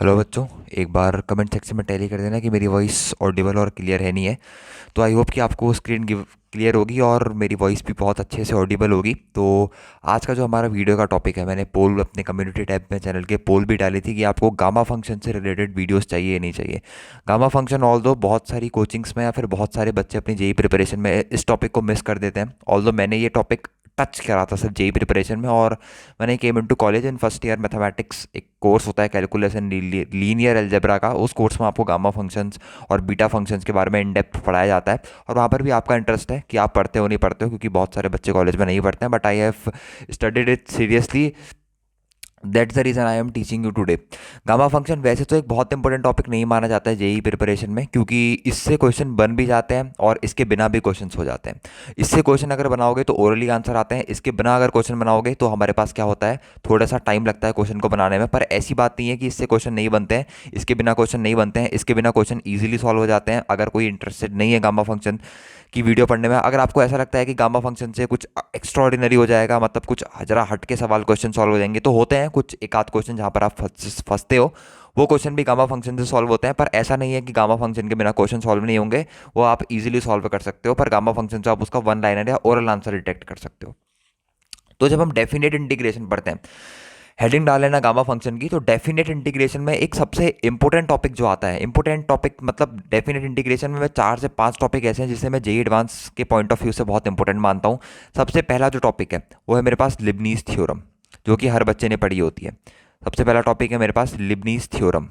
Hello बच्चों। एक बार comment section में टैली कर देना कि मेरी वॉइस ऑडिबल और क्लियर है नहीं है। तो आई होप कि आपको स्क्रीन क्लियर होगी और मेरी वॉइस भी बहुत अच्छे से ऑडिबल होगी। तो आज का जो हमारा वीडियो का टॉपिक है, मैंने पोल अपने कम्युनिटी टैब में चैनल के पोल भी डाली थी कि आपको गामा फंक्शन से रिलेटेड वीडियोस चाहिए या नहीं चाहिए। गामा फंक्शन ऑल दो बहुत सारी कोचिंग्स में या फिर बहुत सारे बच्चे अपनी जेई प्रिपरेशन में इस टॉपिक को मिस कर देते हैं। ऑल दो मैंने ये टॉपिक टच करा था सिर्फ जेई प्रिपरेशन में, और मैंने came into college in first year mathematics एक कोर्स होता है कैलकुलस एंड लीनियर अलजेब्रा का। उस कोर्स में आपको गामा फंक्शंस और बीटा फंक्शंस के बारे में इन डेप्थ पढ़ाया जाता है, और वहाँ पर भी आपका इंटरेस्ट है कि आप पढ़ते हो नहीं पढ़ते हो, क्योंकि बहुत सारे बच्चे कॉलेज में नहीं पढ़ते हैं। But I have studied it seriously, that's the reason I am teaching you today. Gamma function वैसे तो एक बहुत इंपॉर्टेंट टॉपिक नहीं माना जाता है जेई प्रिपरेशन में, क्योंकि इससे क्वेश्चन बन भी जाते हैं और इसके बिना भी क्वेश्चन हो जाते हैं। इससे क्वेश्चन अगर बनाओगे तो ओरली आंसर आते हैं, इसके बिना अगर क्वेश्चन बनाओगे तो हमारे पास क्या होता है, थोड़ा सा टाइम लगता है क्वेश्चन को बनाने में। पर ऐसी बात नहीं है कि इससे क्वेश्चन नहीं बनते हैं, इसके बिना क्वेश्चन नहीं बनते हैं, इसके बिना क्वेश्चन ईजिली सॉल्व हो जाते हैं। अगर कोई इंटरेस्टेड नहीं है गामा फंक्शन की वीडियो पढ़ने में, अगर आपको ऐसा लगता है कि गामा फंक्शन से कुछ एक्स्ट्रॉर्डिनरी हो जाएगा, मतलब कुछ जरा हट के सवाल क्वेश्चन सॉल्व हो जाएंगे, तो होते हैं कुछ एक आध क्वेश्चन जहाँ पर आप फंसते हो, वो क्वेश्चन भी गामा फंक्शन से सॉल्व होते हैं। पर ऐसा नहीं है कि गामा फंक्शन के बिना क्वेश्चन सॉल्व नहीं होंगे, वो आप इजीली सॉल्व कर सकते हो। पर गामा फंक्शन से आप उसका वन लाइनर या ओरल आंसर डिटेक्ट कर सकते हो। तो जब हम डेफिनेट इंटीग्रेशन पढ़ते हैं, हेडिंग डाल लेना गामा फंक्शन की, तो डेफिनेट इंटीग्रेशन में एक सबसे इंपॉर्टेंट टॉपिक जो आता है, इंपॉर्टेंट टॉपिक मतलब डेफिनेट इंटीग्रेशन में 4 से 5 टॉपिक ऐसे हैं जिसे मैं जेई एडवांस के पॉइंट ऑफ व्यू से बहुत इंपॉर्टेंट मानता हूँ। सबसे पहला जो टॉपिक है वो है मेरे पास लिबनीज थ्योरम, जो कि हर बच्चे ने पढ़ी होती है। सबसे पहला टॉपिक है मेरे पास लिबनीज थ्योरम,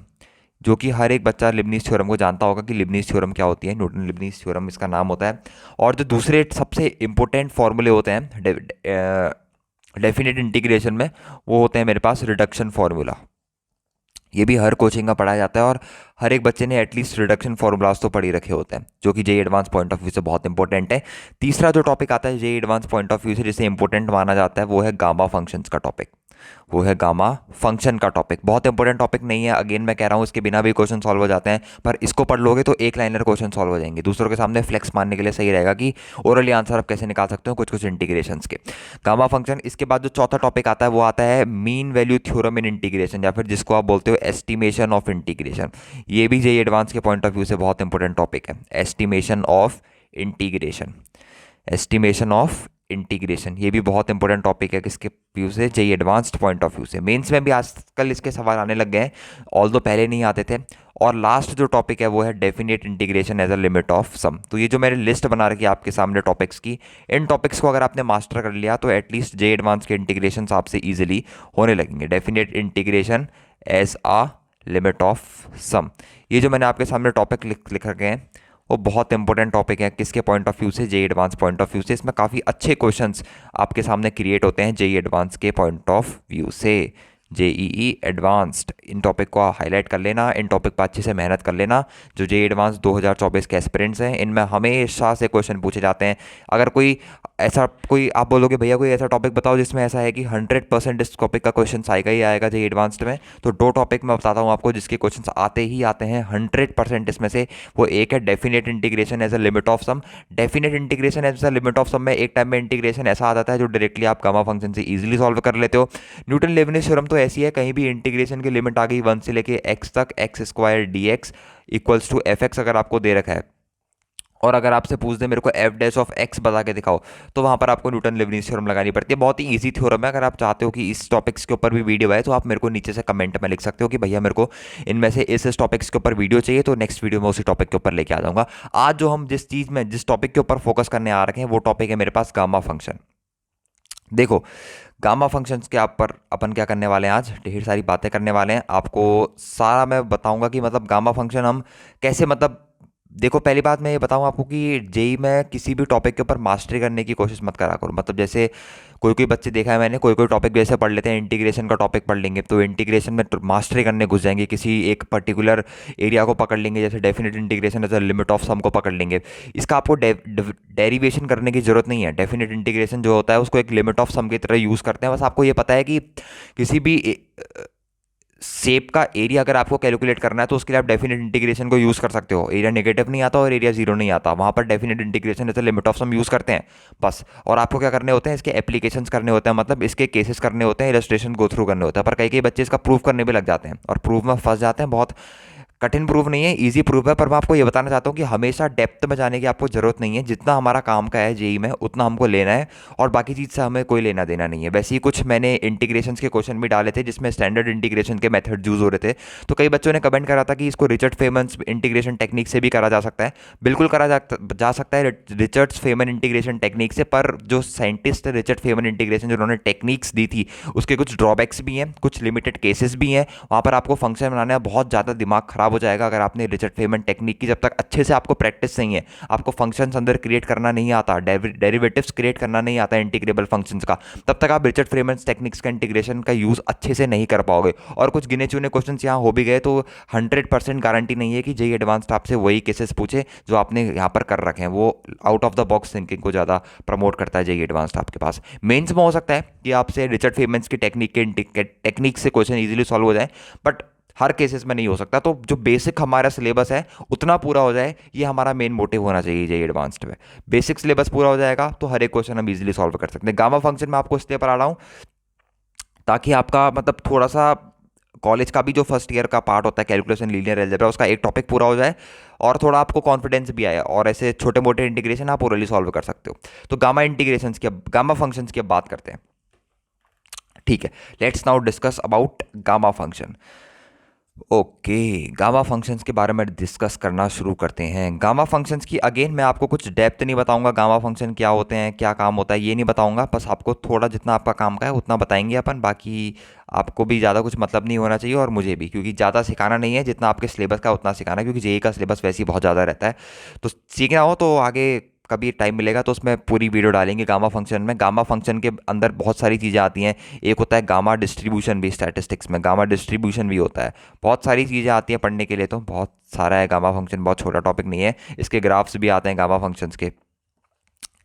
जो कि हर एक बच्चा लिबनीज थ्योरम को जानता होगा कि लिबनीज थ्योरम क्या होती है। न्यूटन लिबनीज थ्योरम इसका नाम होता है। और जो दूसरे सबसे इंपॉर्टेंट फॉर्मूले होते हैं डेफिनेट इंटीग्रेशन में, वो होते हैं मेरे पास रिडक्शन फार्मूला। ये भी हर कोचिंग का पढ़ाया जाता है, और हर एक बच्चे ने एटलीस्ट रिडक्शन फार्मूलाज तो पढ़ ही रखे होते हैं, जो कि JEE advance point of view से बहुत इंपॉर्टेंट है। तीसरा जो टॉपिक आता है JEE advance point of view से जिसे इंपॉर्टेंट माना जाता है, वो है गामा फंक्शंस का टॉपिक। वो है गामा फंक्शन का टॉपिक। बहुत इंपॉर्टेंट टॉपिक नहीं है, अगेन मैं कह रहा हूँ, इसके बिना भी क्वेश्चन सॉल्व हो जाते हैं, पर इसको पढ़ लोगे तो एक लाइनर क्वेश्चन सॉल्व हो जाएंगे। दूसरों के सामने फ्लेक्स मारने के लिए सही रहेगा कि ओरली आंसर आप कैसे निकाल सकते हो कुछ कुछ इंटीग्रेशंस के। Gamma function. इसके बाद जो चौथा टॉपिक आता है वो आता है mean value theorem in integration, या फिर जिसको आप बोलते हो एस्टिमेशन ऑफ इंटीग्रेशन। ये भी जेई एडवांस के पॉइंट ऑफ व्यू से बहुत इंपॉर्टेंट टॉपिक है, estimation of integration. Estimation of integration ये भी बहुत इंपॉर्टेंट टॉपिक है किसके व्यू से, JEE advanced point of view से। मेंस में भी आजकल इसके सवाल आने लग गए हैं, ऑल दो पहले नहीं आते थे। और लास्ट जो टॉपिक है वो है definite integration as a limit of sum. तो ये जो मैंने लिस्ट बना रखी है आपके सामने टॉपिक्स की, इन टॉपिक्स को अगर आपने मास्टर कर लिया तो एटलीस्ट जेई एडवांस के इंटीग्रेशन आपसे ईजिली होने लगेंगे। Definite integration as a limit of sum, ये जो मैंने आपके सामने टॉपिक लिख रखे हैं वो बहुत इंपॉर्टेंट टॉपिक है किसके पॉइंट ऑफ व्यू से, JEE advance point of view से। इसमें काफ़ी अच्छे क्वेश्चंस आपके सामने क्रिएट होते हैं जेई एडवांस के पॉइंट ऑफ व्यू से। जेईई एडवांस्ड, इन टॉपिक को हाईलाइट कर लेना, इन टॉपिक पर अच्छे से मेहनत कर लेना। जो जेई एडवांस 2024 के एस्पिरेंट्स हैं, इनमें हमेशा से क्वेश्चन पूछे जाते हैं। अगर कोई ऐसा कोई आप बोलोगे भैया कोई ऐसा टॉपिक बताओ जिसमें ऐसा है कि 100% इस टॉपिक का क्वेश्चन आएगा ही आएगा जेई एडवांस्ड में, तो 2 टॉपिक मैं बताता हूँ आपको जिसके क्वेश्चन आते ही आते हैं 100% इसमें से। वो एक है definite integration as a limit of sum. Definite integration as a limit of sum में एक टाइम में इंटीग्रेशन ऐसा आ जाता है जो डायरेक्टली आप गामा फंक्शन से इजीली सॉल्व कर लेते हो। न्यूटन लेबनिज थ्योरम तो ऐसी है, कहीं भी इंटीग्रेशन की लिमिट आ गई 1 से लेके x तक, x square d x equals to f x अगर आपको दे रखा है, और अगर आपसे पूछ दे मेरे को एफ डैश ऑफ एक्स बता के दिखाओ, तो वहां पर आपको न्यूटन लेबनिज थ्योरम लगानी पड़ती है। बहुत ही इजी थ्योरम है। अगर आप चाहते हो कि इस टॉपिक्स के ऊपर भी वीडियो आए तो आप मेरे को नीचे से कमेंट में लिख सकते हो कि भैया मेरे को इनमें से इस टॉपिक्स के ऊपर वीडियो चाहिए, तो नेक्स्ट वीडियो में उसी टॉपिक के ऊपर लेके आ जाऊंगा। आज जो हम जिस चीज़ में जिस टॉपिक के ऊपर फोकस करने आ रखे हैं वो टॉपिक है मेरे पास गामा फंक्शन। देखो, गामा फंक्शंस के आप पर अपन क्या करने वाले हैं, आज ढेर सारी बातें करने वाले हैं। आपको सारा मैं बताऊंगा कि मतलब गामा फंक्शन हम कैसे, मतलब देखो पहली बात मैं ये बताऊं आपको कि जेई में किसी भी टॉपिक के ऊपर मास्टरी करने की कोशिश मत करा करो। मतलब जैसे कोई कोई बच्चे देखा है मैंने, कोई कोई टॉपिक जैसे पढ़ लेते हैं, इंटीग्रेशन का टॉपिक पढ़ लेंगे तो इंटीग्रेशन में मास्टरी करने घुस जाएंगे, किसी एक पर्टिकुलर एरिया को पकड़ लेंगे, जैसे definite integration as a limit of sum को पकड़ लेंगे। इसका आपको डेरिवेशन करने की जरूरत नहीं है। डेफिनेट इंटीग्रेशन जो होता है उसको एक लिमिट ऑफ सम की तरह यूज़ करते हैं। बस आपको ये पता है कि किसी भी शेप का एरिया अगर आपको कैलकुलेट करना है तो उसके लिए आप डेफिनेट इंटीग्रेशन को यूज़ कर सकते हो। एरिया नेगेटिव नहीं आता और एरिया जीरो नहीं आता, वहाँ पर डेफिनेट इंटीग्रेशन जैसे लिमिट ऑफ सम यूज़ करते हैं बस। और आपको क्या करने होते हैं, इसके एप्लीकेशंस करने होते हैं, मतलब इसके केसेस करने होते हैं, इलस्ट्रेशन गो थ्रू करने होता है। पर कई कई बच्चे इसका प्रूफ करने भी लग जाते हैं और प्रूफ में फंस जाते हैं। बहुत कठिन प्रूफ नहीं है, इजी प्रूफ है। पर मैं आपको ये बताना चाहता हूँ कि हमेशा डेप्थ में जाने की आपको ज़रूरत नहीं है। जितना हमारा काम का है जेई में उतना हमको लेना है और बाकी चीज़ से हमें कोई लेना देना नहीं है। वैसे ही कुछ मैंने इंटीग्रेशंस के क्वेश्चन भी डाले थे जिसमें स्टैंडर्ड इंटीग्रेशन के मेथड यूज़ हो रहे थे। तो कई बच्चों ने कमेंट करा था कि इसको रिचर्ड फेमन इंटीग्रेशन टेक्निक से भी करा जा सकता है। बिल्कुल करा जा सकता है रिचर्ड फेमन इंटीग्रेशन टेक्निक से। पर जो साइंटिस्ट रिचर्ड फेमन इंटीग्रेशन जिन्होंने टेक्निक्स दी थी उसके कुछ ड्रॉबैक्स भी हैं, कुछ लिमिटेड केसेस भी हैं। वहाँ पर आपको फंक्शन बनाने में बहुत ज़्यादा दिमाग खराब हो जाएगा अगर आपने रिचर्ड फेमन टेक्निक की जब तक अच्छे से आपको प्रैक्टिस नहीं है, आपको फंक्शंस अंदर क्रिएट करना नहीं आता, डेरिवेटिव्स क्रिएट करना नहीं आता इंटीग्रेबल फंक्शंस का, तब तक आप रिचर्ड फेमन टेक्निक्स का इंटीग्रेशन का यूज़ अच्छे से नहीं कर पाओगे। और कुछ गिने चुने क्वेश्चन यहाँ हो भी गए तो 100% गारंटी नहीं है कि जेईई एडवांस्ड आपसे वही केसेस पूछे जो आपने यहाँ पर कर रखे हैं। वो out of the box thinking को ज़्यादा प्रमोट करता है जेईई एडवांस्ड आपके पास। मेंस में हो सकता है कि आपसे रिचर्ड फेमन्स की टेक्निक से क्वेश्चन इजीली सॉल्व हो जाए, बट हर केसेस में नहीं हो सकता। तो जो बेसिक हमारा सिलेबस है उतना पूरा हो जाए, ये हमारा मेन मोटिव होना चाहिए जेईई एडवांस्ड में। बेसिक सिलेबस पूरा हो जाएगा तो हर एक क्वेश्चन हम इजीली सॉल्व कर सकते हैं। गामा फंक्शन में आपको इसलिए पढ़ा रहा हूँ ताकि आपका मतलब थोड़ा सा कॉलेज का भी जो फर्स्ट ईयर का पार्ट होता है कैलकुलेशन लीनियर अलजेब्रा, उसका एक टॉपिक पूरा हो जाए और थोड़ा आपको कॉन्फिडेंस भी आए और ऐसे छोटे मोटे इंटीग्रेशन आप ओरली सॉल्व कर सकते हो। तो गामा फंक्शंस की अब बात करते हैं। ठीक है, let's now discuss about gamma function. Okay, gamma functions के बारे में डिस्कस करना शुरू करते हैं। गामा फंक्शंस की अगेन मैं आपको कुछ डेप्थ नहीं बताऊंगा, गामा फंक्शन क्या होते हैं, क्या काम होता है, ये नहीं बताऊंगा। बस आपको थोड़ा जितना आपका काम का है उतना बताएंगे अपन। बाकी आपको भी ज़्यादा कुछ मतलब नहीं होना चाहिए और मुझे भी, क्योंकि ज़्यादा सिखाना नहीं है, जितना आपके सिलेबस का उतना सिखाना है, क्योंकि जेईई का सिलेबस वैसे ही बहुत ज़्यादा रहता है। तो सीखना हो तो आगे कभी टाइम मिलेगा तो उसमें पूरी वीडियो डालेंगे गामा फंक्शन में। गामा फंक्शन के अंदर बहुत सारी चीज़ें आती हैं। एक होता है गामा डिस्ट्रीब्यूशन भी, स्टैटिस्टिक्स में गामा डिस्ट्रीब्यूशन भी होता है। बहुत सारी चीज़ें आती हैं पढ़ने के लिए, तो बहुत सारा है गामा फंक्शन, बहुत छोटा टॉपिक नहीं है। इसके ग्राफ्स भी आते हैं गामा फंक्शंस के,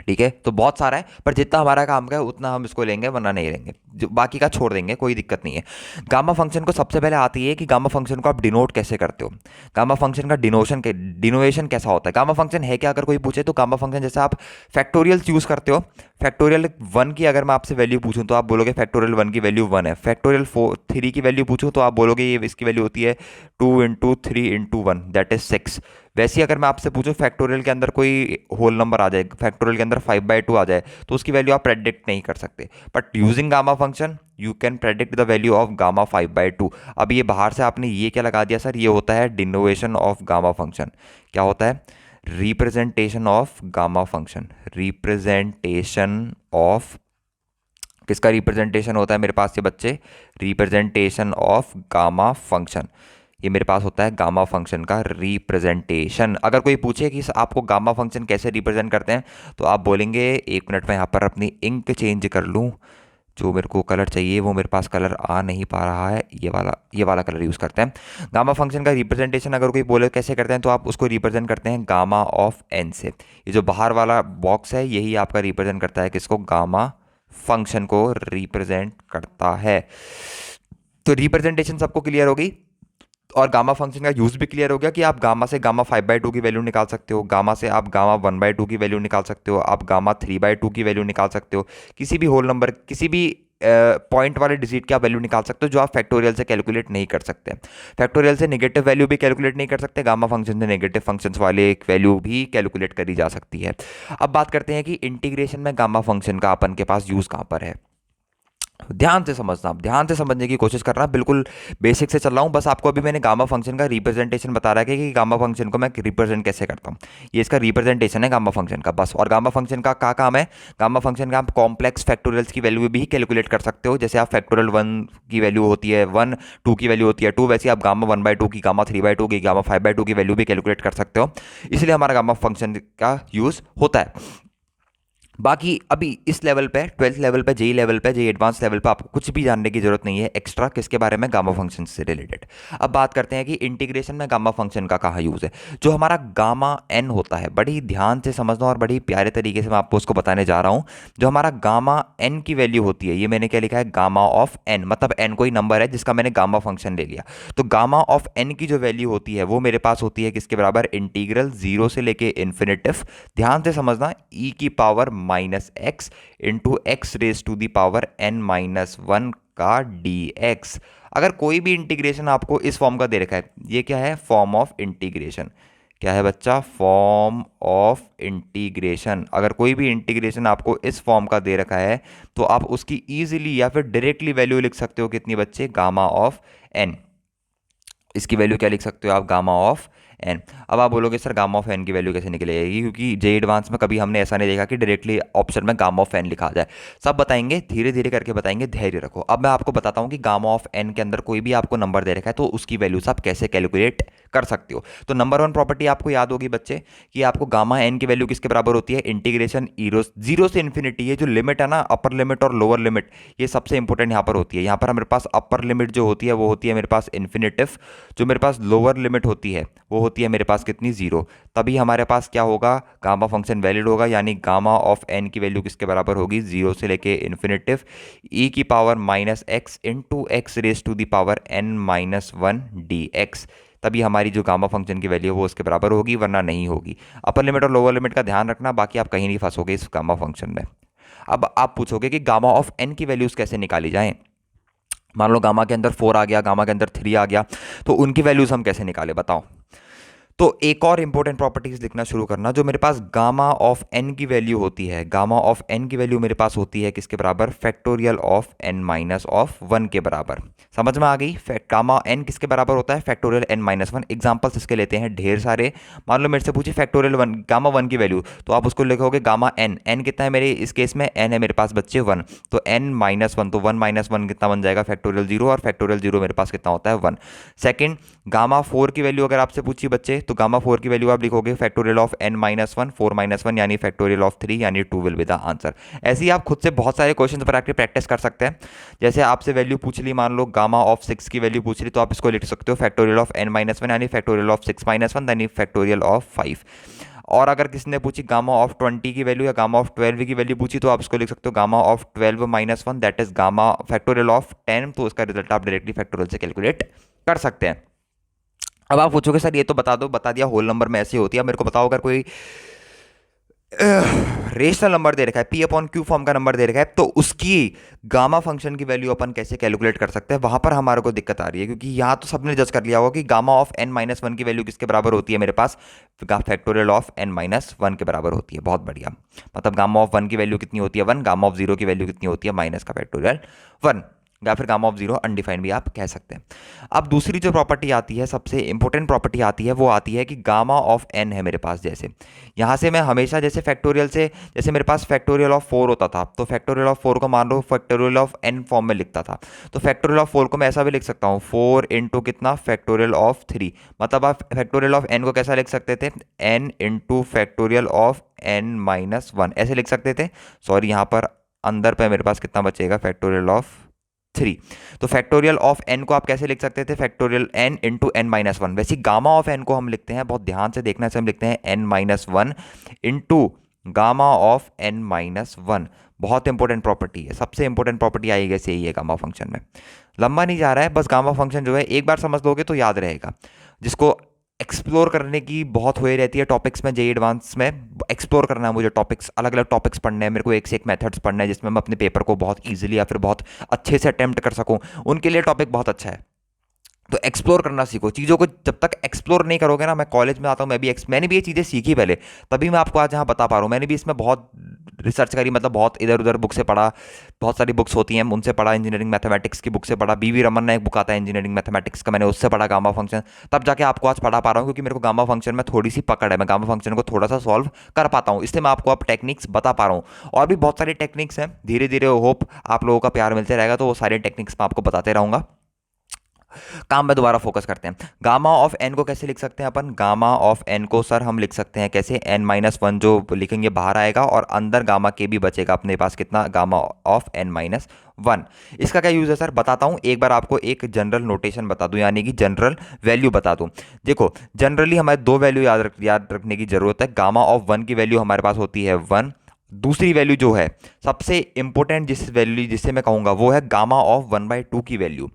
ठीक है। तो बहुत सारा है, पर जितना हमारा काम का है उतना हम इसको लेंगे, वरना नहीं लेंगे, जो बाकी का छोड़ देंगे, कोई दिक्कत नहीं है। गामा फंक्शन को सबसे पहले आती है कि गामा फंक्शन को आप डिनोट कैसे करते हो। गामा फंक्शन का डिनोवेशन कैसा होता है। गामा फंक्शन है क्या, अगर कोई पूछे तो गामा फंक्शन जैसे आप फैक्टोरियल्स यूज़ करते हो। फैक्टोरियल 1 की अगर मैं आपसे वैल्यू पूछूं तो आप बोलोगे फैक्टोरियल 1 की वैल्यू 1 है। फैक्टोरियल 3 की वैल्यू पूछूं तो आप बोलोगे ये इसकी वैल्यू होती है 2 × 3 × 1 दैट इज 6। वैसे ही अगर मैं आपसे पूछूं फैक्टोरियल के अंदर कोई होल नंबर आ जाए, फैक्टोरियल के अंदर 5/2 आ जाए, तो उसकी वैल्यू आप प्रेडिक्ट नहीं कर सकते। But using gamma function you can predict the value of gamma 5/2। अब ये बाहर से आपने ये क्या लगा दिया सर, ये होता है डिनोवेशन ऑफ गामा फंक्शन। क्या होता है, representation of gamma function. Representation of किसका रिप्रेजेंटेशन होता है मेरे पास ये बच्चे, रिप्रेजेंटेशन ऑफ गामा फंक्शन। ये मेरे पास होता है गामा फंक्शन का रिप्रेजेंटेशन। अगर कोई पूछे कि आपको गामा फंक्शन कैसे रिप्रेजेंट करते हैं तो आप बोलेंगे, एक मिनट में यहाँ पर अपनी इंक चेंज कर लूँ, जो मेरे को कलर चाहिए वो मेरे पास कलर आ नहीं पा रहा है, ये वाला कलर यूज़ करते हैं। गामा फंक्शन का रिप्रेजेंटेशन अगर कोई बोले कैसे करते हैं तो आप उसको रिप्रेजेंट करते हैं गामा ऑफ एन से। ये जो बाहर वाला बॉक्स है यही आपका रिप्रेजेंट करता है किसको, गामा फंक्शन को रिप्रेजेंट करता है। तो रिप्रेजेंटेशन सबको क्लियर होगी और गामा फंक्शन का यूज़ भी क्लियर हो गया कि आप गामा से गामा 5/2 की वैल्यू निकाल सकते हो, गामा से आप गामा 1/2 की वैल्यू निकाल सकते हो, आप गामा 3/2 की वैल्यू निकाल सकते हो, किसी भी होल नंबर, किसी भी पॉइंट वाले डिजिट की आप वैल्यू निकाल सकते हो जो आप फैक्टोरियल से कैलकुलेट नहीं कर सकते। फैक्टोरियल से नेगेटिव वैल्यू भी कैलकुलेट नहीं कर सकते, गामा फंक्शन से नेगेटिव फंक्शंस वाले एक वैल्यू भी कैलकुलेट करी जा सकती है। अब बात करते हैं कि इंटीग्रेशन में गामा फंक्शन का अपन के पास यूज़ कहाँ पर है। ध्यान से समझना, ध्यान से समझने की कोशिश करना, बिल्कुल बेसिक से चल रहा हूँ। बस आपको अभी मैंने गामा फंक्शन का रिप्रेजेंटेशन बता रहा है कि गामा फंक्शन को मैं रिप्रेजेंट कैसे करता हूँ। ये इसका रिप्रेजेंटेशन है गामा फंक्शन का बस। और गामा फंक्शन का क्या काम है, गामा फंक्शन का आप कॉम्प्लेक्स फैक्टोरियल्स की वैल्यू भी कैलकुलेट कर सकते हो। जैसे आप फैक्टोरियल 1 की वैल्यू होती है 1, 2 की वैल्यू होती है 2, वैसे आप गामा 1/2 की, गामा 3/2 की, गामा 5/2 की वैल्यू भी कैलकुलेट कर सकते हो। इसलिए हमारा गामा फंक्शन का यूज़ होता है। बाकी अभी इस लेवल पे 12th लेवल पे, जेई लेवल पे, जेई एडवांस लेवल पे आपको कुछ भी जानने की जरूरत नहीं है एक्स्ट्रा किसके बारे में, गामा फंक्शन से रिलेटेड। अब बात करते हैं कि इंटीग्रेशन में गामा फंक्शन का कहाँ यूज़ है। जो हमारा गामा एन होता है, बड़ी ध्यान से समझना और बड़ी प्यारे तरीके से मैं आपको उसको बताने जा रहा हूँ। जो हमारा गामा एन की वैल्यू होती है, ये मैंने क्या लिखा है, गामा ऑफ एन, मतलब एन कोई नंबर है जिसका मैंने गामा फंक्शन ले लिया। तो गामा ऑफ एन की जो वैल्यू होती है वो मेरे पास होती है किसके बराबर, इंटीग्रल जीरो से लेके इन्फिनिटिव, ध्यान से समझना, ई की power minus x into x raise to the power n minus one का डी एक्स। अगर कोई भी इंटीग्रेशन आपको इस फॉर्म का दे रखा है, ये क्या है, फॉर्म ऑफ इंटीग्रेशन। क्या है बच्चा, फॉर्म ऑफ इंटीग्रेशन। अगर कोई भी इंटीग्रेशन आपको इस फॉर्म का दे रखा है तो आप उसकी इजीली या फिर डायरेक्टली वैल्यू लिख सकते हो कितनी बच्चे, गामा ऑफ एन। इसकी वैल्यू क्या लिख सकते हो आप, गामा ऑफ एन। अब आप बोलोगे सर गामा ऑफ एन की वैल्यू कैसे निकलेगी, क्योंकि जे एडवांस में कभी हमने ऐसा नहीं देखा कि डायरेक्टली ऑप्शन में गामा ऑफ एन लिखा जाए। सब बताएंगे, धीरे धीरे करके बताएंगे, धैर्य रखो। अब मैं आपको बताता हूं कि गामा ऑफ एन के अंदर कोई भी आपको नंबर दे रखा है तो उसकी वैल्यूज आप कैसे कैलकुलेट कर सकते हो। तो नंबर वन प्रॉपर्टी आपको याद होगी बच्चे कि आपको गामा एन की वैल्यू किसके बराबर होती है, इंटीग्रेशन जीरो से इन्फिनिटी। ये जो लिमिट है ना, अपर लिमिट और लोअर लिमिट, ये सबसे इंपॉर्टेंट यहाँ पर होती है। यहाँ पर मेरे पास अपर लिमिट जो होती है वो होती है मेरे पास इन्फिनिटिव, जो मेरे पास लोअर लिमिट होती है वो होती है मेरे पास कितनी, जीरो। तभी हमारे पास क्या होगा, गामा फंक्शन वैलिड होगा, यानी गामा ऑफ एन की वैल्यू किसके बराबर होगी, जीरो से लेके इन्फिनिटिव ई की power minus x into x raise to the power n minus one d x. तभी हमारी जो गामा फंक्शन की वैल्यू है वो उसके बराबर होगी, वरना नहीं होगी। अपर लिमिट और लोअर लिमिट का ध्यान रखना, बाकी आप कहीं नहीं फंसोगे इस गामा फंक्शन में। अब आप पूछोगे कि गामा ऑफ एन की वैल्यूज कैसे निकाली जाएं। मान लो गामा के अंदर 4 आ गया, गामा के अंदर 3 आ गया, तो उनकी वैल्यूज हम कैसे निकाले बताओ। तो एक और इंपॉर्टेंट प्रॉपर्टीज लिखना शुरू करना। जो मेरे पास गामा ऑफ एन की वैल्यू होती है, गामा ऑफ एन की वैल्यू मेरे पास होती है किसके बराबर, factorial of n minus of one के बराबर। समझ में आ गई, गामा एन किसके बराबर होता है, factorial n minus one. Examples इसके लेते हैं ढेर सारे। मान लो मेरे से पूछिए फैक्टोरियल वन, गामा वन की वैल्यू, तो आप उसको लिखोगे गामा एन। एन कितना है मेरे इस केस में, एन है मेरे पास बच्चे वन, तो एन माइनस वन, तो वन माइनस वन कितना बन जाएगा, फैक्टोरियल जीरो, और फैक्टोरियल जीरो मेरे पास कितना होता है, वन। सेकेंड, गामा फोर की वैल्यू अगर आपसे पूछी बच्चे, तो गामा फोर की वैल्यू आप लिखोगे factorial of n minus one, four minus one यानी फैक्टोरियल ऑफ थ्री, यानी two will be the answer. ऐसे ही आप खुद से बहुत सारे क्वेश्चन पर आके प्रैक्टिस कर सकते हैं। जैसे आपसे वैल्यू पूछ ली, मान लो गामा ऑफ सिक्स की वैल्यू पूछ ली, तो आप इसको लिख सकते हो factorial of n minus one यानी factorial of six minus one यानी फैक्टोरियल ऑफ फाइव। और अगर किसी ने पूछी गामा ऑफ 20 की वैल्यू या गामा ऑफ 12 की वैल्यू पूछी, तो आप इसको लिख सकते हो gamma of 12 minus one, that is gamma factorial of 10। तो उसका रिजल्ट आप डायरेक्टली फैक्टोरियल से कैलकुलेट कर सकते हैं। अब आप पूछोगे सर ये तो बता दो, बता दिया, होल नंबर में ऐसे होती है। अब मेरे को बताओ अगर कोई रेशनल नंबर दे रखा है, पी अपॉन क्यू फॉर्म का नंबर दे रखा है, तो उसकी गामा फंक्शन की वैल्यू अपन कैसे कैलकुलेट कर सकते हैं। वहां पर हमारे को दिक्कत आ रही है, क्योंकि यहां तो सबने जज कर लिया होगा कि gamma of n minus one की वैल्यू किसके बराबर होती है मेरे पास, factorial of n minus one के बराबर होती है। बहुत बढ़िया, मतलब गामा ऑफ वन की वैल्यू कितनी होती है, वन। गामा ऑफ जीरो की वैल्यू कितनी होती है, माइनस का फैक्टोरियल वन, या फिर गामा ऑफ जीरो अनडिफाइंड भी आप कह सकते हैं। अब दूसरी जो प्रॉपर्टी आती है, सबसे इंपॉर्टेंट प्रॉपर्टी आती है, वो आती है कि गामा ऑफ एन है मेरे पास। जैसे यहाँ से मैं हमेशा जैसे फैक्टोरियल से, जैसे मेरे पास फैक्टोरियल ऑफ फोर होता था, तो फैक्टोरियल ऑफ फोर को मान लो फैक्टोरियल ऑफ एन फॉर्म में लिखता था, तो फैक्टोरियल ऑफ फोर को मैं ऐसा भी लिख सकता हूँ, फोर इंटू कितना, फैक्टोरियल ऑफ थ्री। मतलब आप फैक्टोरियल ऑफ एन को कैसा लिख सकते थे, n into factorial of n minus one, ऐसे लिख सकते थे। सॉरी, यहाँ पर अंदर पे मेरे पास कितना बचेगा, फैक्टोरियल ऑफ थ्री। तो फैक्टोरियल ऑफ एन को आप कैसे लिख सकते थे, factorial n into n minus one. वैसे गामा ऑफ एन को हम लिखते हैं, बहुत ध्यान से देखना से हम लिखते हैं n minus one into gamma of n minus one. बहुत इंपॉर्टेंट प्रॉपर्टी है, सबसे इंपॉर्टेंट प्रॉपर्टी आई गई यही है गामा फंक्शन में। लंबा नहीं जा रहा है, बस गामा फंक्शन जो है एक बार समझ लोगे तो याद रहेगा। जिसको एक्सप्लोर करने की बहुत हुई रहती है टॉपिक्स में, जेई एडवांस में एक्सप्लोर करना है मुझे, टॉपिक्स अलग अलग टॉपिक्स पढ़ने हैं मेरे को, एक से एक मेथड्स पढ़ना है जिसमें मैं अपने पेपर को बहुत इजीली या फिर बहुत अच्छे से अटेम्प्ट कर सकूं, उनके लिए टॉपिक बहुत अच्छा है। तो एक्सप्लोर करना सीखो चीज़ों को। जब तक एक्सप्लोर नहीं करोगे ना, मैं कॉलेज में आता हूँ, मैंने भी ये चीज़ें सीखी पहले, तभी मैं आपको आज यहाँ बता पा रहा हूँ। मैंने भी इसमें बहुत रिसर्च करी, मतलब बहुत इधर उधर बुक से पढ़ा, बहुत सारी बुक्स होती हैं उनसे पढ़ा, इंजीनियरिंग मैथमेटिक्स की बुक से पढ़ा, बीवी रमन ने एक बुक आता है इंजीनियरिंग मैथमेटिक्स का, मैंने उससे पढ़ा गामा फंक्शन, तब जाके आपको आज पढ़ा पा रहा हूँ, क्योंकि मेरे को गामा फंक्शन में थोड़ी सी पकड़ है, मैं गामा फंक्शन को थोड़ा सा सॉल्व कर पाता हूँ, इसलिए मैं आपको अब टेक्निक्स बता पा रहा हूँ। और भी बहुत सारी टेक्निक्स हैं, धीरे धीरे होप आप लोगों का प्यार मिलते रहेगा, तो वो सारे टेक्निक्स मैं आपको बताते रहूँगा। काम में दोबारा फोकस करते हैं। गामा ऑफ एन को कैसे लिख सकते हैं अपन? गामा ऑफ एन को सर हम लिख सकते हैं कैसे? n-1 जो लिखेंगे बाहर आएगा और अंदर गामा के भी बचेगा अपने पास कितना? Gamma of n-1। इसका क्या यूज़ है सर? बताता हूँ, एक बार आपको एक जनरल नोटेशन बता दूं, यानी कि जनरल वैल्यू बता दूं। देखो जनरली हमारे दो वैल्यू याद रखने की जरूरत है। गामा ऑफ 1 की वैल्यू हमारे पास होती है 1। दूसरी वैल्यू जो है सबसे इंपॉर्टेंट जिस वैल्यू जिससे मैं कहूँगा वो है गामा ऑफ 1/2 की वैल्यू।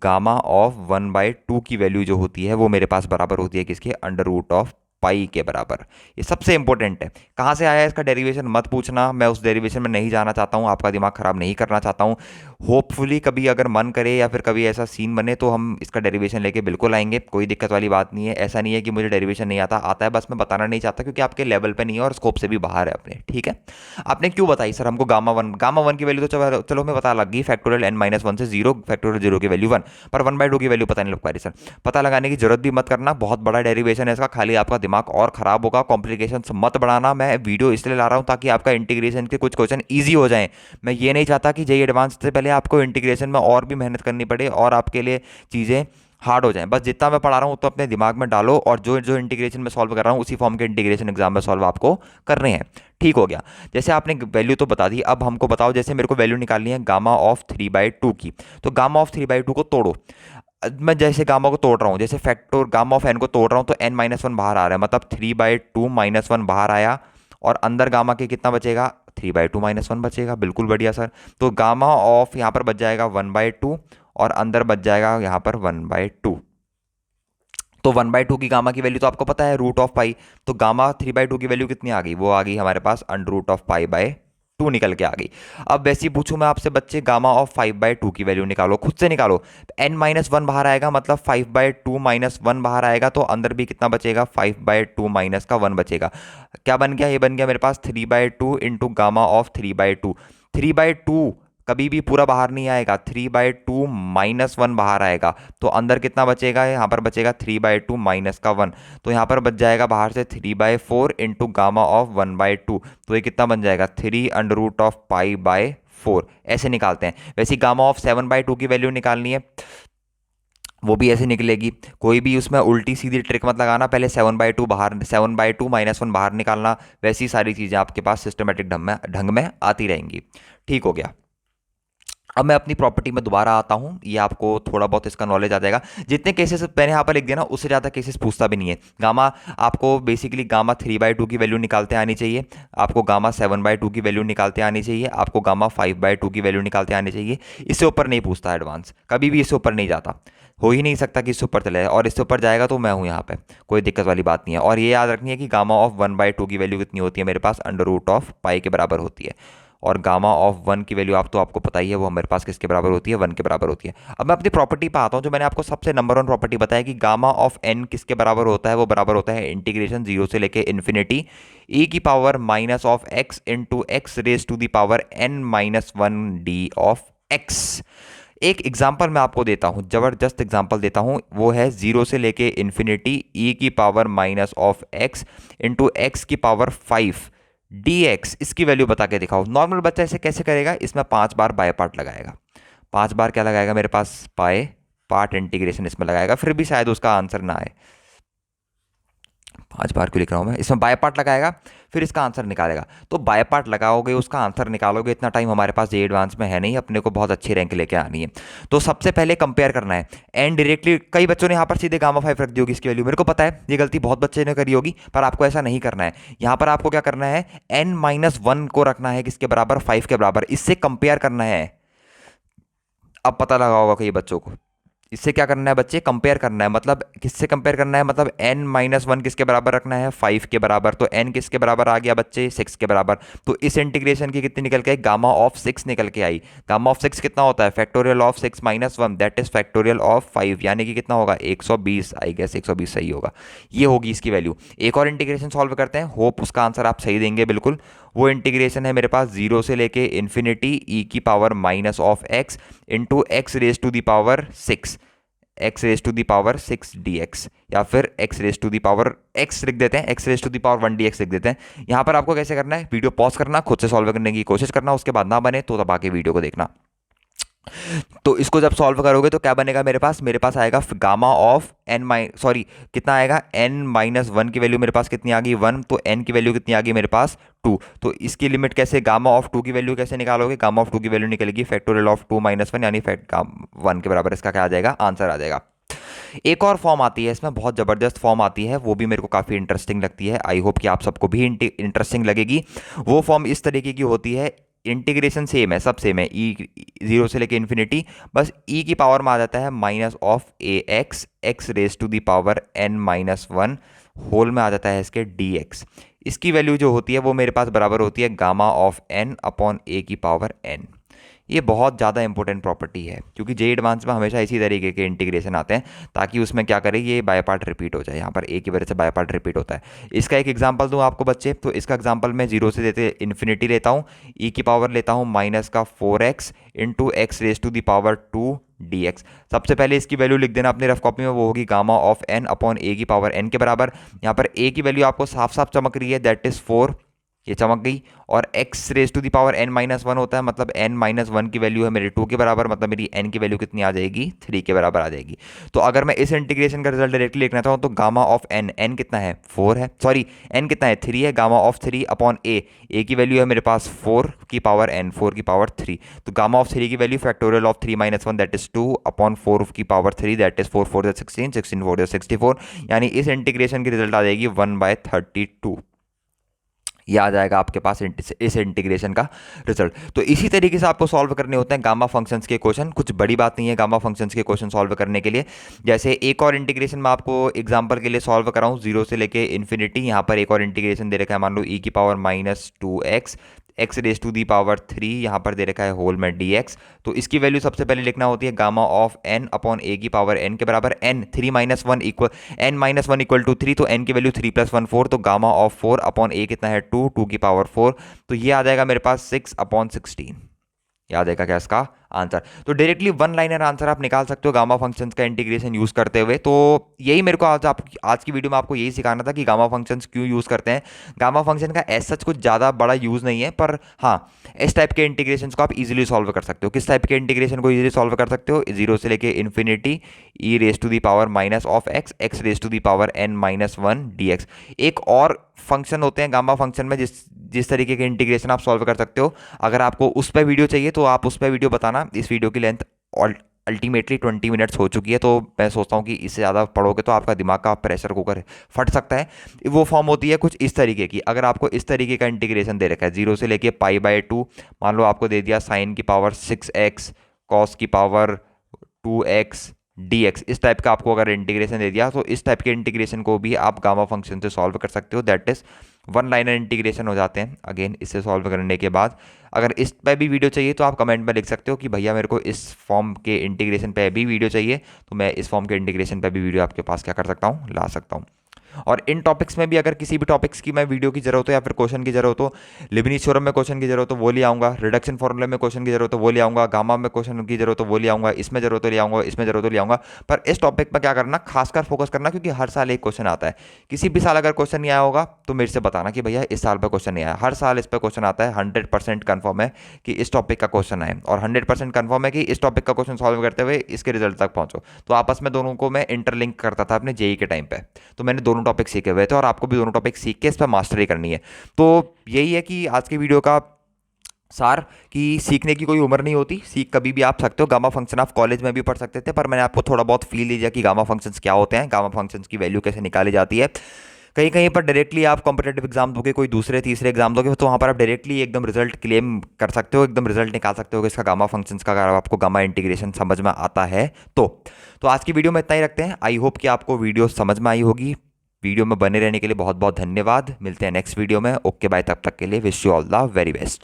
गामा ऑफ 1/2 की वैल्यू जो होती है वो मेरे पास बराबर होती है किसके? अंडर रूट ऑफ पाई के बराबर। ये सबसे इंपॉर्टेंट है। कहाँ से आया है इसका डेरिवेशन मत पूछना, मैं उस डेरिवेशन में नहीं जाना चाहता हूँ, आपका दिमाग खराब नहीं करना चाहता हूँ। होपफुली कभी अगर मन करे या फिर कभी ऐसा सीन बने तो हम इसका डेरिवेशन लेके बिल्कुल आएंगे, कोई दिक्कत वाली बात नहीं है। ऐसा नहीं है कि मुझे डेरिवेशन नहीं आता है, बस मैं बताना नहीं चाहता क्योंकि आपके लेवल पे नहीं है और स्कोप से भी बाहर है अपने। ठीक है, आपने क्यों बताई सर हमको गामा वन की वैल्यू? तो चलो हमें पता लग गई, फैक्टोरियल n-1 से 0, फैक्टोरियल 0 की वैल्यू 1, पर 1/2 की वैल्यू पता नहीं लग पा रही सर। पता लगाने की जरूरत भी मत करना, बहुत बड़ा डेरिवेशन है इसका, खाली आपका दिमाग और खराब होगा। कॉम्प्लिकेशन मत बढ़ाना, मैं वीडियो इसलिए ला रहा हूँ ताकि आपका इंटीग्रेशन के कुछ क्वेश्चन ईजी हो जाएं। मैं ये नहीं चाहता कि जेईई एडवांस से पहले आपको इंटीग्रेशन में और भी मेहनत करनी पड़े और आपके लिए चीज़ें हार्ड हो जाएं। बस जितना मैं पढ़ा रहा हूँ तो अपने दिमाग में डालो और जो जो इंटीग्रेशन में सॉल्व कर रहा हूँ उसी फॉर्म के इंटीग्रेशन एग्जाम में सॉल्व आपको करने हैं। ठीक हो गया, जैसे आपने वैल्यू तो बता दी, अब हमको बताओ जैसे मेरे को वैल्यू निकालनी है गामा ऑफ 3/2 की। तो गामा ऑफ 3/2 को तोड़ो। मैं जैसे गामा को तोड़ रहा हूँ, जैसे फैक्टर गामा ऑफ एन को तोड़ रहा हूँ तो n-1 बाहर आ रहा है, मतलब 3/2 -1 बाहर आया और अंदर गामा के कितना बचेगा? 3/2 -1 बचेगा। बिल्कुल बढ़िया सर। तो गामा ऑफ यहाँ पर बच जाएगा 1/2 और अंदर बच जाएगा यहाँ पर 1/2। तो 1/2 की गामा की वैल्यू तो आपको पता है रूट ऑफ पाई। तो गामा 3/2 की वैल्यू कितनी आ गई? वो आ गई हमारे पास अंडर रूट ऑफ पाई/2 निकल के आ गई। अब वैसे ही पूछूं मैं आपसे बच्चे, गामा ऑफ 5/2 की वैल्यू निकालो, खुद से निकालो। n-1 बाहर आएगा, मतलब 5/2 -1 बाहर आएगा, तो अंदर भी कितना बचेगा? 5/2 माइनस का 1 बचेगा। क्या बन गया? ये बन गया मेरे पास 3/2 इंटू गामा ऑफ 3/2। 3/2 कभी भी पूरा बाहर नहीं आएगा, 3/2 -1 बाहर आएगा, तो अंदर कितना बचेगा? यहाँ पर बचेगा 3/2 माइनस का 1, तो यहाँ पर बच जाएगा बाहर से 3/4 इंटू गामा ऑफ 1/2। तो ये कितना बन जाएगा? 3 अंडर रूट ऑफ पाई/4। ऐसे निकालते हैं। वैसे गामा ऑफ 7/2 की वैल्यू निकालनी है, वो भी ऐसे निकलेगी। कोई भी उसमें उल्टी सीधी ट्रिक मत लगाना, पहले 7/2 बाहर, 7/2 -1 बाहर निकालना। वैसी सारी चीज़ें आपके पास सिस्टमेटिक ढंग में आती रहेंगी। ठीक हो गया। अब मैं अपनी प्रॉपर्टी में दोबारा आता हूँ, ये आपको थोड़ा बहुत इसका नॉलेज आ जाएगा। जितने केसेस मैंने यहाँ पर लिख दिया ना, उससे ज़्यादा केसेस पूछता भी नहीं है। गामा आपको बेसिकली गामा 3/2 की वैल्यू निकालते आनी चाहिए, आपको गामा 7/2 की वैल्यू निकालते आनी चाहिए, आपको गामा 5/2 की वैल्यू निकालते आनी चाहिए। इससे ऊपर नहीं पूछता एडवांस, कभी भी इससे ऊपर नहीं जाता, हो ही नहीं सकता कि इससे ऊपर चले जाए, और इससे ऊपर जाएगा तो मैं हूँ यहाँ पे, कोई दिक्कत वाली बात नहीं है। और ये याद रखनी है कि गामा ऑफ 1/2 की वैल्यू कितनी होती है मेरे पास? अंडर रूट ऑफ पाई के बराबर होती है। और गामा ऑफ 1 की वैल्यू आपको पता ही है, वो मेरे पास किसके बराबर होती है? 1 के बराबर होती है। अब मैं अपनी प्रॉपर्टी पे आता हूँ, जो मैंने आपको सबसे नंबर 1 प्रॉपर्टी बताया कि गामा ऑफ n किसके बराबर होता है? वो बराबर होता है इंटीग्रेशन 0 से लेके इन्फिनिटी e की power minus of x into x raise to the power n-1 d of x। एक एग्जाम्पल मैं आपको देता हूं, जबरदस्त एग्जाम्पल देता हूं, वो है 0 से लेके इन्फिनिटी e की power minus of x into x की पावर 5 dx। इसकी वैल्यू बता के दिखाओ। नॉर्मल बच्चा इसे कैसे करेगा? इसमें 5 बार बाय पार्ट लगाएगा, 5 बार क्या लगाएगा मेरे पास? बाय पार्ट इंटीग्रेशन इसमें लगाएगा, फिर भी शायद उसका आंसर ना आए। 5 बार क्यों लिख रहा हूं मैं? इसमें बाय पार्ट लगाएगा, फिर इसका आंसर निकालेगा। तो बाय पार्ट लगाओगे, उसका आंसर निकालोगे, इतना टाइम हमारे पास जेईई एडवांस में है नहीं, अपने को बहुत अच्छी रैंक लेके आनी है। तो सबसे पहले कंपेयर करना है एंड डायरेक्टली। कई बच्चों ने यहाँ पर सीधे गामा 5 रख दी होगी इसकी वैल्यू, मेरे को पता है ये गलती बहुत बच्चे ने करी होगी, पर आपको ऐसा नहीं करना है। यहाँ पर आपको क्या करना है? n-1 को रखना है किसके बराबर? 5 के बराबर। इससे कंपेयर करना है। अब पता लगा होगा कई बच्चों को, इससे क्या करना है बच्चे? कंपेयर करना है। मतलब किससे कंपेयर करना है? मतलब n-1 किसके बराबर रखना है? 5 के बराबर। तो n किसके बराबर आ गया बच्चे? 6 के बराबर। तो इस इंटीग्रेशन की कितनी निकल के आई? गामा ऑफ 6 निकल के आई। गामा ऑफ 6 कितना होता है? Factorial of 6 - 1 that is factorial of 5, यानी कि कितना होगा? 120। आई गेस 120 सही होगा, ये होगी इसकी वैल्यू। एक और इंटीग्रेशन सॉल्व करते हैं, होप उसका आंसर आप सही देंगे बिल्कुल। वो इंटीग्रेशन है मेरे पास 0 से लेके इन्फिनिटी e की power minus of x into x raise to the power 6, x raise to the power 6 dx, या फिर x raise to the power x लिख देते हैं, x raise to the power 1 dx लिख देते हैं। यहाँ पर आपको कैसे करना है? वीडियो पॉज करना, खुद से सॉल्व करने की कोशिश करना, उसके बाद ना बने तो दबा के वीडियो को देखना। तो इसको जब सॉल्व करोगे तो क्या बनेगा मेरे पास आएगा गामा ऑफ एन कितना आएगा, एन माइनस वन की वैल्यू मेरे पास कितनी आ गई 1, तो एन की वैल्यू कितनी आ गई मेरे पास 2। तो इसकी लिमिट कैसे, गामा ऑफ 2 की वैल्यू कैसे निकालोगे, गामा ऑफ 2 की वैल्यू निकलेगी फैक्टोरियल ऑफ 2 माइनस वन, यानी फैक्ट 1 के बराबर इसका क्या आ जाएगा, आंसर आ जाएगा। एक और फॉर्म आती है इसमें, बहुत ज़बरदस्त फॉर्म आती है, वो भी मेरे को काफ़ी इंटरेस्टिंग लगती है, आई होप कि आप सबको भी इंटरेस्टिंग लगेगी। वो फॉर्म इस तरीके की होती है, इंटीग्रेशन सेम है, सब सेम है, ई जीरो से लेके इन्फिनिटी, बस ई की पावर में आ जाता है minus of a x, x raise to the power n minus one, whole में आ जाता है इसके डी एक्स। इसकी वैल्यू जो होती है वो मेरे पास बराबर होती है gamma of N upon a की पावर एन। ये बहुत ज़्यादा इंपॉर्टेंट प्रॉपर्टी है, क्योंकि जे एडवांस में हमेशा इसी तरीके के इंटीग्रेशन आते हैं, ताकि उसमें क्या करें, ये बाय पार्ट रिपीट हो जाए, यहाँ पर ए की वजह से बाय पार्ट रिपीट होता है। इसका एक एग्जांपल दूँ आपको बच्चे, तो इसका एग्जांपल मैं जीरो से देते इन्फिनिटी लेता हूँ, ई की पावर लेता हूँ माइनस का 4x into x raise to the power 2 dx। सबसे पहले इसकी वैल्यू लिख देना अपनी रफ कॉपी में, वो होगी gamma of n upon a की पावर n के बराबर। यहाँ पर a की वैल्यू आपको साफ साफ चमक रही है, दैट इज 4, ये चमक गई, और x raise to the power n minus one होता है, मतलब n माइनस वन की वैल्यू है मेरी 2 के बराबर, मतलब मेरी n की वैल्यू कितनी आ जाएगी, 3 के बराबर आ जाएगी। तो अगर मैं इस इंटीग्रेशन का रिजल्ट डायरेक्टली लिखना चाहूँ तो गामा ऑफ n, n कितना है 4 है, सॉरी n कितना है 3 है, गामा ऑफ 3 अपॉन a की वैल्यू है मेरे पास 4 की पावर n, 4 की पावर 3, तो गामा ऑफ 3 की value factorial of 3 minus one that is 2 upon 4 की पावर 3 दैट इज 4 4 16, 16 4 64, यानी इस इंटीग्रेशन की रिजल्ट आ जाएगी 1/32। ये आ जाएगा आपके पास इस इंटीग्रेशन का रिजल्ट। तो इसी तरीके से आपको सॉल्व करने होते हैं गामा फंक्शंस के क्वेश्चन, कुछ बड़ी बात नहीं है गामा फंक्शंस के क्वेश्चन सॉल्व करने के लिए। जैसे एक और इंटीग्रेशन मैं आपको एग्जांपल के लिए सॉल्व कराऊं, जीरो से लेके इन्फिनिटी, यहाँ पर एक और इंटीग्रेशन दे रखा है, मान लो ई की power minus 2x, x raise to the power 3, यहाँ पर दे रखा है होल में dx। तो इसकी वैल्यू सबसे पहले लिखना होती है gamma of n upon a की पावर n के बराबर, n 3 minus one equal n minus one equal to 3, तो n की वैल्यू 3 प्लस वन 4, तो गामा ऑफ 4 अपॉन ए कितना है 2, 2 की पावर 4, तो ये आ जाएगा मेरे पास 6 अपॉन 16। याद है क्या इसका आंसर। तो डायरेक्टली वन लाइनर आंसर आप निकाल सकते हो गामा फंक्शंस का इंटीग्रेशन यूज करते हुए। तो यही मेरे को आज की वीडियो में आपको यही सिखाना था कि गामा फंक्शंस क्यों यूज करते हैं। गामा फंक्शन का एज सच कुछ ज़्यादा बड़ा यूज नहीं है, पर हाँ इस टाइप के इंटीग्रेशन को आप इजीली सॉल्व कर सकते हो। किस टाइप के इंटीग्रेशन को इजीली सॉल्व कर सकते हो, जीरो से लेके infinity e raise to the power minus of x, x raise to the power n minus one d x. एक और फंक्शन होते हैं गामा फंक्शन में जिस तरीके के इंटीग्रेशन आप सॉल्व कर सकते हो। अगर आपको उस पर वीडियो चाहिए तो आप उस पर वीडियो बताना। इस वीडियो की लेंथ अल्टीमेटली 20 मिनट्स हो चुकी है, तो मैं सोचता हूँ कि इससे ज़्यादा पढ़ोगे तो आपका दिमाग का प्रेशर कुकर फट सकता है। वो फॉर्म होती है कुछ इस तरीके की, अगर आपको इस तरीके का इंटीग्रेशन दे रखा है जीरो से लेके π/2, मान लो आपको दे दिया साइन की पावर 6x कॉस की पावर 2x dx, इस टाइप का आपको अगर इंटीग्रेशन दे दिया, तो इस टाइप के इंटीग्रेशन को भी आप गामा फंक्शन से सॉल्व कर सकते हो। That is one liner integration हो जाते हैं। अगेन इससे सॉल्व करने के बाद अगर इस पे भी वीडियो चाहिए तो आप कमेंट में लिख सकते हो कि भैया मेरे को इस फॉर्म के इंटीग्रेशन पे भी वीडियो चाहिए, तो मैं इस फॉर्म के इंटीग्रेशन पे भी वीडियो आपके पास क्या कर सकता हूँ, ला सकता हूँ। और इन टॉपिक्स में भी अगर किसी भी टॉपिक्स की मैं वीडियो की जरूरत हो या फिर क्वेश्चन की जरूरत हो, लिबनीज थ्योरम में क्वेश्चन की जरूरत हो वो ले आऊँगा, रिडक्शन फॉर्मूले में क्वेश्चन की जरूरत हो वो ले आऊँगा, गामा में क्वेश्चन की जरूरत हो वो ले आऊँगा, इसमें जरूरत हो ले आऊँगा, इसमें जरूरत हो ले आऊँगा। पर इस टॉपिक पर क्या करना, खासकर फोकस करना, क्योंकि हर साल एक क्वेश्चन आता है। किसी भी साल अगर क्वेश्चन नहीं आया होगा तो मेरे से बताना कि भैया इस साल पर क्वेश्चन नहीं आया। हर साल इस पर क्वेश्चन आता है, 100% कन्फर्म है कि इस टॉपिक का क्वेश्चन आए, और 100% कन्फर्म है कि इस टॉपिक का क्वेश्चन सॉल्व करते हुए इसके रिजल्ट तक पहुंचो। तो आपस में दोनों को मैं इंटरलिंक करता था अपने जेई के टाइम पे, तो मैंने दोनों टॉपिक सीखे हुए थे, और आपको भी दोनों टॉपिक सीख के इस पर मास्टरी करनी है। तो यही है कि आज की वीडियो का सार कि सीखने की कोई उम्र नहीं होती, सीख कभी भी आप सकते हो। गामा फंक्शन आप कॉलेज में भी पढ़ सकते थे, पर मैंने आपको थोड़ा बहुत फील दिया कि गामा फंक्शंस क्या होते हैं, गामा फंक्शंस की वैल्यू कैसे निकाली जाती है। कहीं कहीं पर डायरेक्टली आप कॉम्पिटेटिव एग्जाम दोगे, कोई दूसरे तीसरे एग्जाम दोगे, तो वहाँ पर आप डायरेक्टली एकदम रिजल्ट क्लेम कर सकते हो, एकदम रिजल्ट निकाल सकते हो कि इसका गामा फंक्शंस का, अगर आपको गामा इंटीग्रेशन समझ में आता है तो आज की वीडियो में इतना ही रखते हैं। आई होप कि आपको वीडियो समझ में आई होगी। वीडियो में बने रहने के लिए बहुत बहुत धन्यवाद। मिलते हैं नेक्स्ट वीडियो में। ओके बाय, तब तक के लिए wish you all the very best.